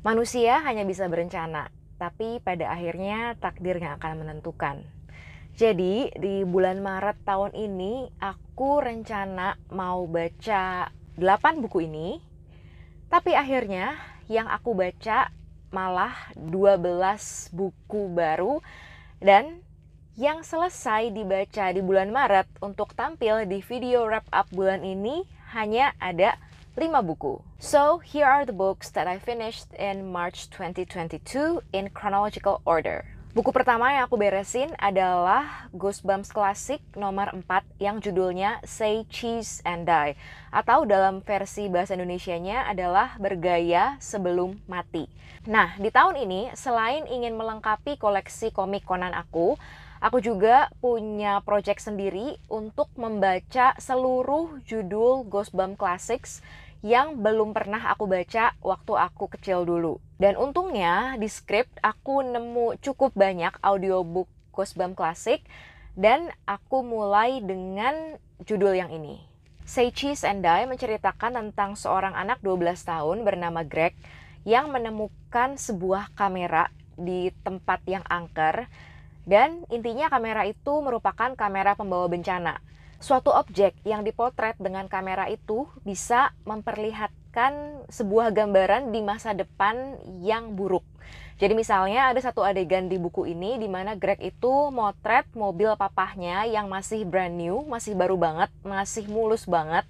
Manusia hanya bisa berencana, tapi pada akhirnya takdir yang akan menentukan. Jadi, di bulan Maret tahun ini, aku rencana mau baca 8 buku ini, tapi akhirnya yang aku baca malah 12 buku baru, dan yang selesai dibaca di bulan Maret untuk tampil di video wrap up bulan ini hanya ada 5 buku. So, here are the books that I finished in March 2022 in chronological order. Buku pertama yang aku beresin adalah Goosebumps Classic nomor 4 yang judulnya Say Cheese and Die, atau dalam versi bahasa Indonesianya adalah Bergaya Sebelum Mati. Nah, di tahun ini selain ingin melengkapi koleksi komik Conan aku juga punya project sendiri untuk membaca seluruh judul Goosebumps Classics yang belum pernah aku baca waktu aku kecil dulu. Dan untungnya di script aku nemu cukup banyak audiobook Goosebumps Classic dan aku mulai dengan judul yang ini. Say Cheese and Die menceritakan tentang seorang anak 12 tahun bernama Greg yang menemukan sebuah kamera di tempat yang angker, dan intinya kamera itu merupakan kamera pembawa bencana. Suatu objek yang dipotret dengan kamera itu bisa memperlihatkan sebuah gambaran di masa depan yang buruk. Jadi misalnya ada satu adegan di buku ini di mana Greg itu motret mobil papahnya yang masih brand new, masih baru banget, masih mulus banget.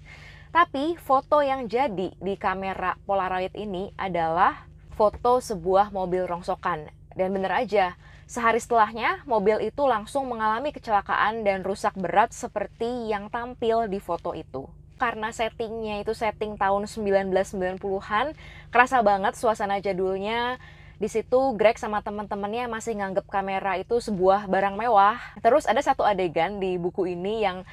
Tapi foto yang jadi di kamera Polaroid ini adalah foto sebuah mobil rongsokan. Dan bener aja, sehari setelahnya, mobil itu langsung mengalami kecelakaan dan rusak berat seperti yang tampil di foto itu. Karena settingnya itu setting tahun 1990-an, kerasa banget suasana jadulnya. Di situ Greg sama teman-temannya masih nganggep kamera itu sebuah barang mewah. Terus ada satu adegan di buku ini yang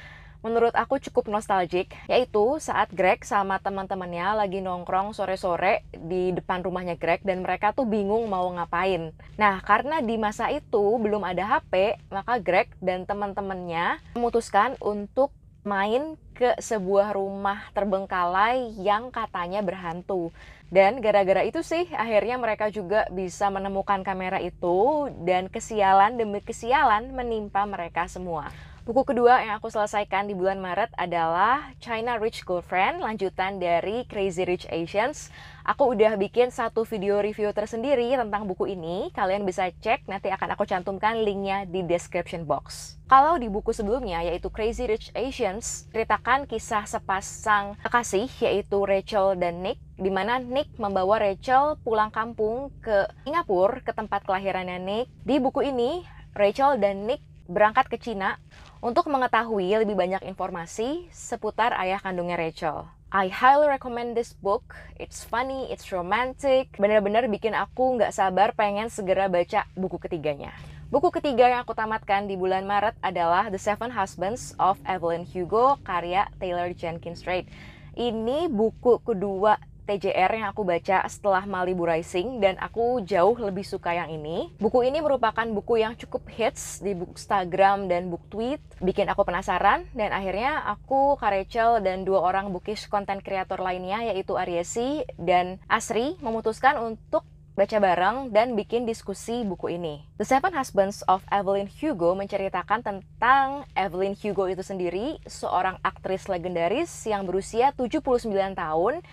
menurut aku cukup nostalgic, yaitu saat Greg sama teman-temannya lagi nongkrong sore-sore di depan rumahnya Greg dan mereka tuh bingung mau ngapain. Nah, karena di masa itu belum ada HP, maka Greg dan teman-temannya memutuskan untuk main ke sebuah rumah terbengkalai yang katanya berhantu. Dan gara-gara itu sih akhirnya mereka juga bisa menemukan kamera itu dan kesialan demi kesialan menimpa mereka semua. Buku kedua yang aku selesaikan di bulan Maret adalah China Rich Girlfriend, lanjutan dari Crazy Rich Asians. Aku udah bikin satu video review tersendiri tentang buku ini. Kalian bisa cek, nanti akan aku cantumkan linknya di description box. Kalau di buku sebelumnya, yaitu Crazy Rich Asians, ceritakan kisah sepasang kekasih, yaitu Rachel dan Nick, di mana Nick membawa Rachel pulang kampung ke Singapura, ke tempat kelahirannya Nick. Di buku ini, Rachel dan Nick berangkat ke Cina untuk mengetahui lebih banyak informasi seputar ayah kandungnya Rachel. I highly recommend this book. It's funny, it's romantic. Benar-benar bikin aku nggak sabar pengen segera baca buku ketiganya. Buku ketiga yang aku tamatkan di bulan Maret adalah The Seven Husbands of Evelyn Hugo, karya Taylor Jenkins Reid. Ini buku kedua TJR yang aku baca setelah Malibu Rising dan aku jauh lebih suka yang ini. Buku ini merupakan buku yang cukup hits di Bookstagram dan BookTweet, bikin aku penasaran dan akhirnya aku, Kak Rachel, dan dua orang bookish content creator lainnya yaitu Aryesi dan Asri memutuskan untuk baca bareng dan bikin diskusi buku ini. The Seven Husbands of Evelyn Hugo menceritakan tentang Evelyn Hugo itu sendiri, seorang aktris legendaris yang berusia 79 tahun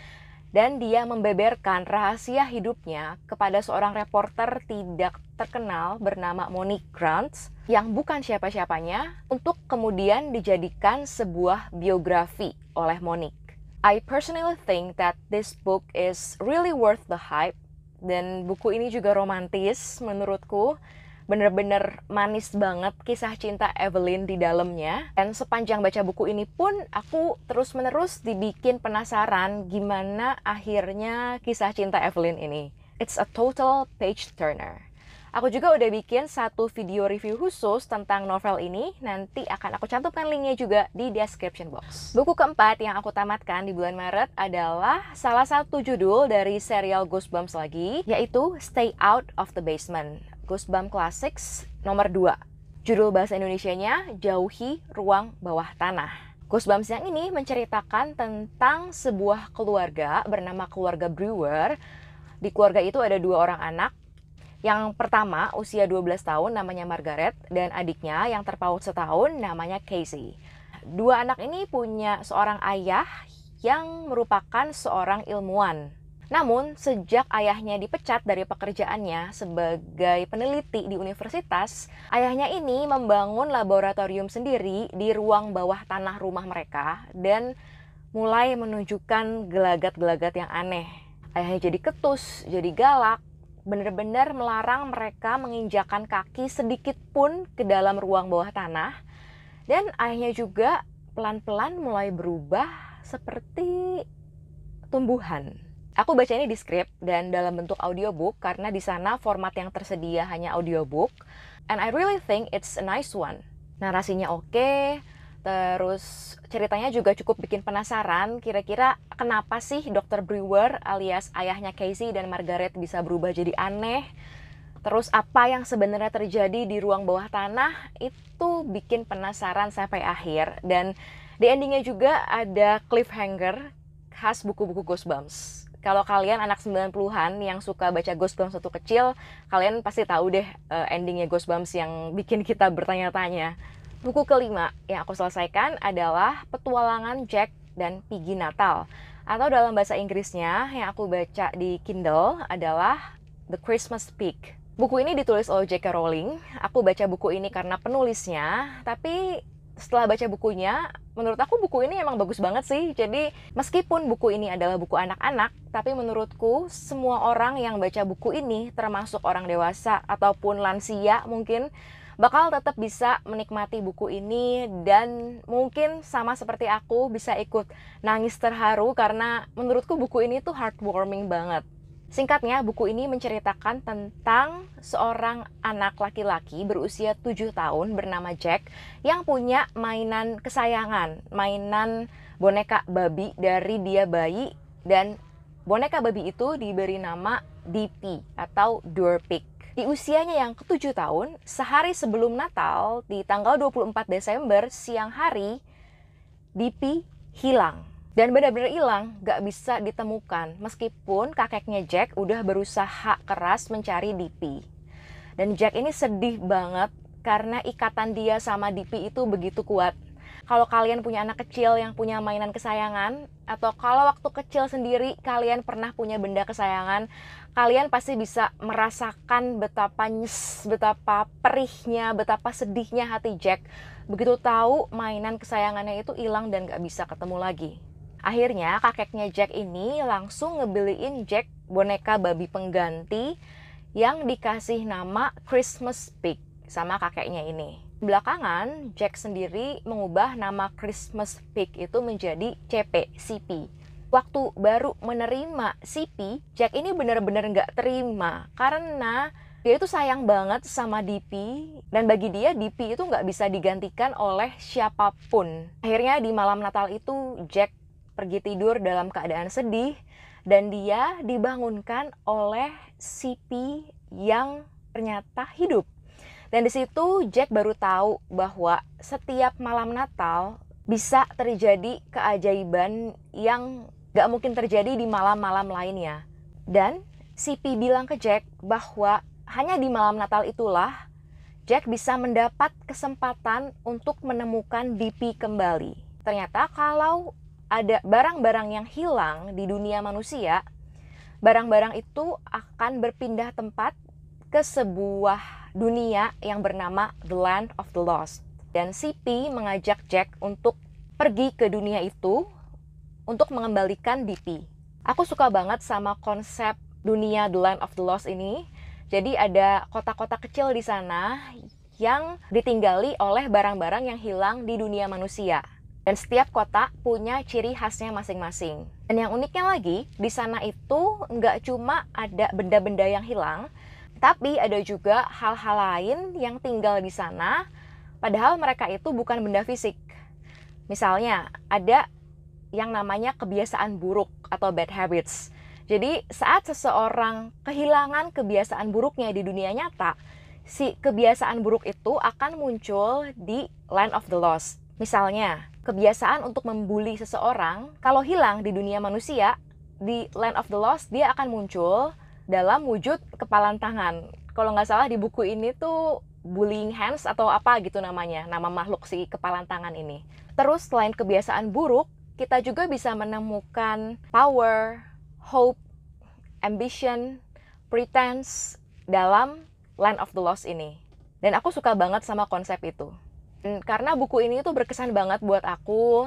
dan dia membeberkan rahasia hidupnya kepada seorang reporter tidak terkenal bernama Monique Grant yang bukan siapa-siapanya untuk kemudian dijadikan sebuah biografi oleh Monique. I personally think that this book is really worth the hype dan buku ini juga romantis menurutku. Bener-bener manis banget kisah cinta Evelyn di dalamnya. Dan sepanjang baca buku ini pun aku terus-menerus dibikin penasaran gimana akhirnya kisah cinta Evelyn ini. It's a total page turner. Aku juga udah bikin satu video review khusus tentang novel ini, nanti akan aku cantumkan linknya juga di description box. Buku keempat yang aku tamatkan di bulan Maret adalah salah satu judul dari serial Goosebumps lagi, yaitu Stay Out of the Basement. Goosebumps Classics nomor 2. Judul bahasa Indonesianya Jauhi Ruang Bawah Tanah. Goosebumps yang ini menceritakan tentang sebuah keluarga bernama keluarga Brewer Di keluarga itu ada 2 orang anak. Yang pertama usia 12 tahun namanya Margaret, dan adiknya yang terpaut setahun namanya Casey. 2 anak ini punya seorang ayah yang merupakan seorang ilmuwan. Namun, sejak ayahnya dipecat dari pekerjaannya sebagai peneliti di universitas, ayahnya ini membangun laboratorium sendiri di ruang bawah tanah rumah mereka dan mulai menunjukkan gelagat-gelagat yang aneh. Ayahnya jadi ketus, jadi galak, benar-benar melarang mereka menginjakan kaki sedikit pun ke dalam ruang bawah tanah. Dan ayahnya juga pelan-pelan mulai berubah seperti tumbuhan. Aku baca ini di skrip dan dalam bentuk audiobook karena di sana format yang tersedia hanya audiobook. And I really think it's a nice one. Narasinya oke, terus ceritanya juga cukup bikin penasaran kira-kira kenapa sih Dr. Brewer alias ayahnya Casey dan Margaret bisa berubah jadi aneh. Terus apa yang sebenarnya terjadi di ruang bawah tanah itu bikin penasaran sampai akhir. Dan di endingnya juga ada cliffhanger khas buku-buku Goosebumps. Kalau kalian anak 90-an yang suka baca Goosebumps waktu kecil, kalian pasti tahu deh endingnya Goosebumps yang bikin kita bertanya-tanya. Buku kelima yang aku selesaikan adalah Petualangan Jack dan Piggy Natal. Atau dalam bahasa Inggrisnya yang aku baca di Kindle adalah The Christmas Pig. Buku ini ditulis oleh J.K. Rowling. Aku baca buku ini karena penulisnya, tapi setelah baca bukunya, menurut aku buku ini emang bagus banget sih. Jadi meskipun buku ini adalah buku anak-anak, tapi menurutku semua orang yang baca buku ini, termasuk orang dewasa ataupun lansia mungkin, bakal tetap bisa menikmati buku ini dan mungkin sama seperti aku bisa ikut nangis terharu karena menurutku buku ini tuh heartwarming banget. Singkatnya, buku ini menceritakan tentang seorang anak laki-laki berusia 7 tahun bernama Jack yang punya mainan kesayangan, mainan boneka babi dari dia bayi, dan boneka babi itu diberi nama DP atau Door Pig. Di usianya yang ke-7 tahun, sehari sebelum Natal, di tanggal 24 Desember siang hari, DP hilang. Dan benar-benar hilang, gak bisa ditemukan meskipun kakeknya Jack udah berusaha keras mencari DP. Dan Jack ini sedih banget karena ikatan dia sama DP itu begitu kuat. Kalau kalian punya anak kecil yang punya mainan kesayangan, atau kalau waktu kecil sendiri kalian pernah punya benda kesayangan, kalian pasti bisa merasakan betapa betapa perihnya, betapa sedihnya hati Jack begitu tahu mainan kesayangannya itu hilang dan gak bisa ketemu lagi. Akhirnya kakeknya Jack ini langsung ngebeliin Jack boneka babi pengganti yang dikasih nama Christmas Pig sama kakeknya ini. Belakangan Jack sendiri mengubah nama Christmas Pig itu menjadi CP. Waktu baru menerima CP, Jack ini benar-benar nggak terima karena dia itu sayang banget sama DP dan bagi dia DP itu nggak bisa digantikan oleh siapapun. Akhirnya di malam Natal itu Jack pergi tidur dalam keadaan sedih dan dia dibangunkan oleh CP yang ternyata hidup. Dan di situ Jack baru tahu bahwa setiap malam Natal bisa terjadi keajaiban yang gak mungkin terjadi di malam-malam lainnya. Dan CP bilang ke Jack bahwa hanya di malam Natal itulah Jack bisa mendapat kesempatan untuk menemukan DP kembali. Ternyata kalau ada barang-barang yang hilang di dunia manusia, barang-barang itu akan berpindah tempat ke sebuah dunia yang bernama The Land of the Lost. Dan CP mengajak Jack untuk pergi ke dunia itu untuk mengembalikan DP. Aku suka banget sama konsep dunia The Land of the Lost ini. Jadi ada kota-kota kecil di sana yang ditinggali oleh barang-barang yang hilang di dunia manusia. Dan setiap kota punya ciri khasnya masing-masing. Dan yang uniknya lagi, di sana itu nggak cuma ada benda-benda yang hilang, tapi ada juga hal-hal lain yang tinggal di sana, padahal mereka itu bukan benda fisik. Misalnya, ada yang namanya kebiasaan buruk atau bad habits. Jadi, saat seseorang kehilangan kebiasaan buruknya di dunia nyata, si kebiasaan buruk itu akan muncul di Land of the Lost. Misalnya, kebiasaan untuk membuli seseorang, kalau hilang di dunia manusia, di Land of the Lost dia akan muncul dalam wujud kepalan tangan. Kalau nggak salah di buku ini tuh bullying hands atau apa gitu namanya, nama makhluk si kepalan tangan ini. Terus selain kebiasaan buruk, kita juga bisa menemukan power, hope, ambition, pretense dalam Land of the Lost ini. Dan aku suka banget sama konsep itu. Karena buku ini tuh berkesan banget buat aku,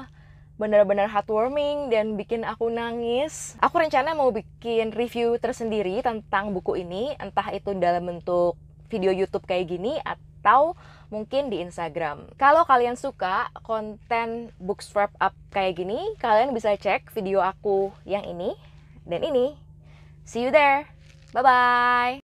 benar-benar heartwarming dan bikin aku nangis. Aku rencana mau bikin review tersendiri tentang buku ini, entah itu dalam bentuk video YouTube kayak gini atau mungkin di Instagram. Kalau kalian suka konten books wrap up kayak gini, kalian bisa cek video aku yang ini dan ini. See you there. Bye-bye.